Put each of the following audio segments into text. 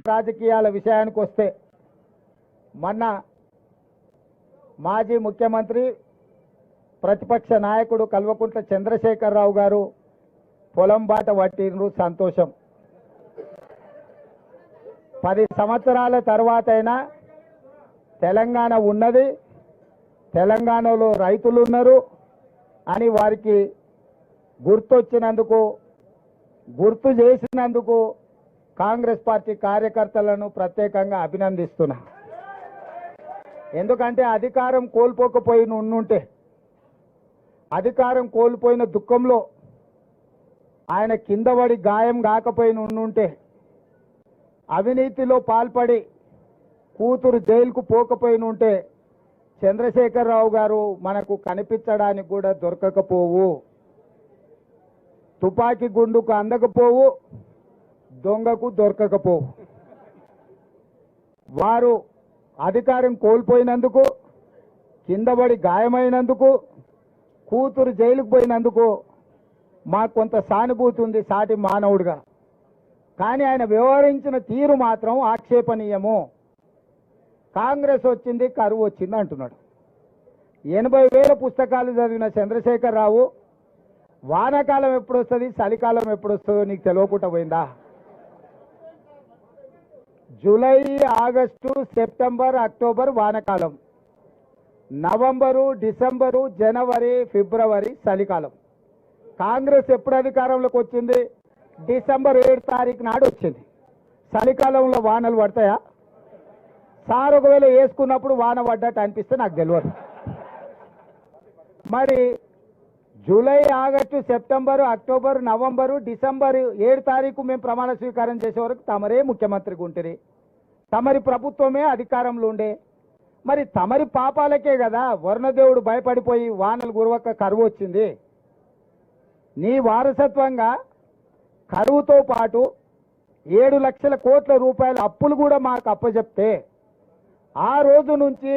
రాజకీయాల విషయానికి వస్తే మొన్న మాజీ ముఖ్యమంత్రి ప్రతిపక్ష నాయకుడు కల్వకుంట్ల చంద్రశేఖరరావు గారు పొలం బాట పట్టిండ్రు, సంతోషం. 10 సంవత్సరాల తర్వాత అయినా తెలంగాణ ఉన్నది, తెలంగాణలో రైతులు ఉన్నారు అని వారికి గుర్తొచ్చినందుకు, గుర్తు చేసినందుకు కాంగ్రెస్ పార్టీ కార్యకర్తలను ప్రత్యేకంగా అభినందిస్తున్నా. ఎందుకంటే అధికారం కోల్పోకపోయి ఉండుంటే, అధికారం కోల్పోయిన దుఃఖంలో ఆయన కింద పడి గాయం కాకపోయిన ఉండుంటే, అవినీతిలో పాల్పడి కూతురు జైలుకు పోకపోయిన ఉంటే చంద్రశేఖరరావు గారు మనకు కనిపించడానికి కూడా దొరకకపోవు. తుపాకీ గుండుకు అందకపోవు, దొంగకు దొరకకపోవు. వారు అధికారం కోల్పోయినందుకు, కిందపడి గాయమైనందుకు, కూతురు జైలుకు పోయినందుకు మాకు కొంత సానుభూతి ఉంది సాటి మానవుడిగా. కానీ ఆయన వ్యవహరించిన తీరు మాత్రం ఆక్షేపణీయము. కాంగ్రెస్ వచ్చింది, కరువు వచ్చింది అంటున్నాడు. 80,000 పుస్తకాలు చదివిన చంద్రశేఖరరావు వానాకాలం ఎప్పుడు వస్తుంది, చలికాలం ఎప్పుడు వస్తుందో నీకు తెలియకుండా పోయిందా? జూలై, ఆగస్టు, సెప్టెంబర్, అక్టోబర్ వానాకాలం, నవంబరు, డిసెంబరు, జనవరి, ఫిబ్రవరి చలికాలం. కాంగ్రెస్ ఎప్పుడు అధికారంలోకి వచ్చింది? డిసెంబర్ 7 తారీఖు నాడు వచ్చింది. చలికాలంలో వానలు పడతాయా? సార్ ఒకవేళ వేసుకున్నప్పుడు వాన పడ్డట్టు అనిపిస్తే నాకు తెలియదు. మరి July, August, September, October, November, December 7 తారీఖు మేము ప్రమాణ స్వీకారం చేసే వరకు తమరే ముఖ్యమంత్రిగా ఉంటుంది, తమరి ప్రభుత్వమే అధికారంలో ఉండే. మరి తమరి పాపాలకే కదా వరుణదేవుడు భయపడిపోయి వానలు కురవక కరువు వచ్చింది. నీ వారసత్వంగా కరువుతో పాటు 7 లక్షల కోట్ల రూపాయల అప్పులు కూడా మాకు అప్పచెప్తే, ఆ రోజు నుంచి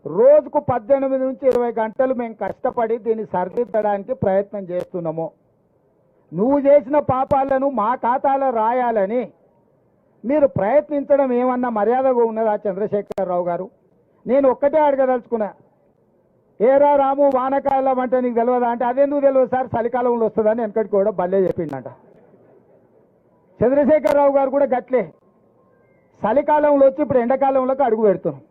రోజుకు 18 నుంచి 20 గంటలు మేము కష్టపడి దీన్ని సరిదిద్దడానికి ప్రయత్నం చేస్తున్నాము. నువ్వు చేసిన పాపాలను మా ఖాతాలో రాయాలని మీరు ప్రయత్నించడం ఏమన్నా మర్యాదగా ఉన్నదా చంద్రశేఖరరావు గారు? నేను ఒక్కటే అడగదలుచుకున్నా, ఏరా రాము వానకాలం అంటే నీకు తెలియదా అంటే, అదెందుకు తెలియదు సార్ చలికాలంలో వస్తుందని వెనకటికి కూడా భలే చెప్పిండట. చంద్రశేఖరరావు గారు కూడా గట్లే చలికాలంలో వచ్చి ఇప్పుడు ఎండాకాలంలోకి అడుగు పెడుతున్నాం.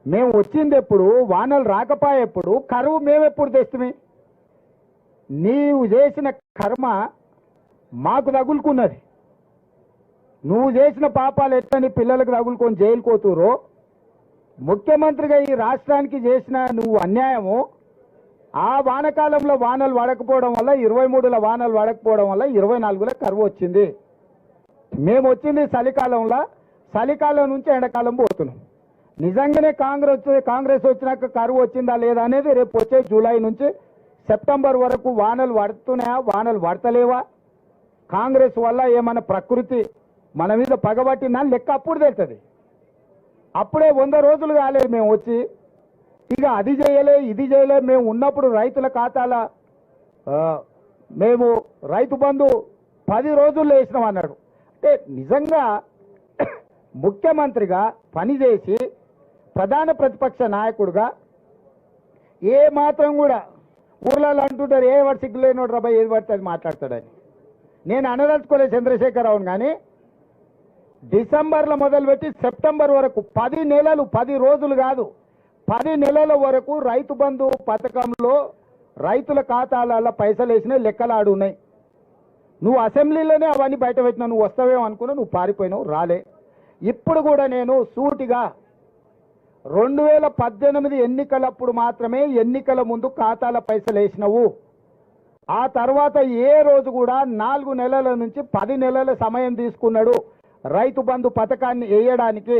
మేము వచ్చింది ఎప్పుడు, వానలు రాకపోయేప్పుడు, కరువు మేమెప్పుడు తెస్తుమే? నీవు చేసిన కర్మ మాకు తగులుకున్నది. నువ్వు చేసిన పాపాలు ఎట్లని పిల్లలకు తగులుకొని జైలు కోతురో, ముఖ్యమంత్రిగా ఈ రాష్ట్రానికి చేసిన నువ్వు అన్యాయము, ఆ వానకాలంలో వానలు పడకపోవడం వల్ల, 23లో వానలు పడకపోవడం వల్ల 24లో కరువు వచ్చింది. మేము వచ్చింది చలికాలంలో, చలికాలం నుంచి ఎండాకాలం పోతున్నాం. నిజంగానే కాంగ్రెస్ వచ్చినాక కరువు వచ్చిందా లేదా అనేది రేపు వచ్చే జూలై నుంచి సెప్టెంబర్ వరకు వానలు పడుతున్నాయా, వానలు పడతలేవా, కాంగ్రెస్ వల్ల ఏమన్నా ప్రకృతి మన మీద పగబట్టిందా లెక్క అప్పుడు తెలుస్తుంది. అప్పుడే 100 రోజులు కాలేదు మేము వచ్చి, ఇక అది చేయలే ఇది చేయలే. మేము ఉన్నప్పుడు రైతుల ఖాతాల మేము రైతు బంధు 10 రోజుల్లో వేసినాం అన్నాడు. అంటే నిజంగా ముఖ్యమంత్రిగా పనిచేసి ప్రధాన ప్రతిపక్ష నాయకుడుగా ఏ మాత్రం కూడా ఊర్లలో అంటుంటారు, ఏ వాడు సిగ్గులేనోడు రాబాయ్ ఏది పడితే అది మాట్లాడతాడని. నేను అనదలుచుకోలేదు చంద్రశేఖరరావును, కానీ డిసెంబర్లో మొదలుపెట్టి సెప్టెంబర్ వరకు 10 నెలలు, 10 రోజులు కాదు 10 నెలల వరకు రైతు బంధు పథకంలో రైతుల ఖాతాలలో పైసలు వేసిన లెక్కలు ఆడున్నాయి. నువ్వు అసెంబ్లీలోనే అవన్నీ బయట పెట్టినావు. నువ్వు వస్తావేమో అనుకున్నా, నువ్వు పారిపోయినావు, రాలే. ఇప్పుడు కూడా నేను సూటిగా 2018 ఎన్నికలప్పుడు మాత్రమే ఎన్నికల ముందు ఖాతాల పైసలు వేసినావు. ఆ తర్వాత ఏ రోజు కూడా 4 నెలల నుంచి 10 నెలల సమయం తీసుకున్నాడు రైతు బంధు పథకాన్ని వేయడానికి.